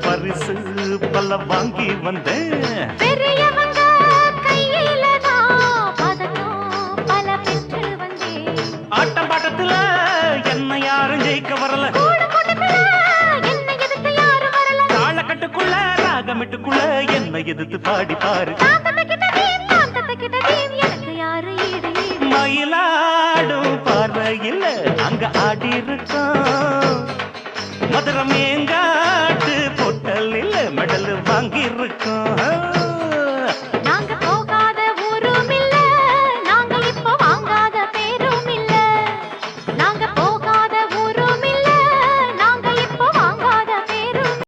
பரிசு பல வாங்கி வந்தேன். பெரியவங்க கையில தான் பதக்கம் பல பெற்று வந்தேன். ஆட்டம் பாட்டத்துல என்ன யாரும் ஜெயிக்க வரல. என்ன எதிர்த்து யாரும் வரல. தாளக்கட்டுக்குள்ள ராகமிட்டுக்குள்ள என்ன எதிர்த்து பாடி பாரு. எனக்கு யாரு ஈடு ஈடு. மயிலாடும் பார்வையில் அங்க ஆடி இருக்கோம். மதுரம் எங்காட்டு பொட்டல் இல்ல மெடல் வாங்கி இருக்கோம்.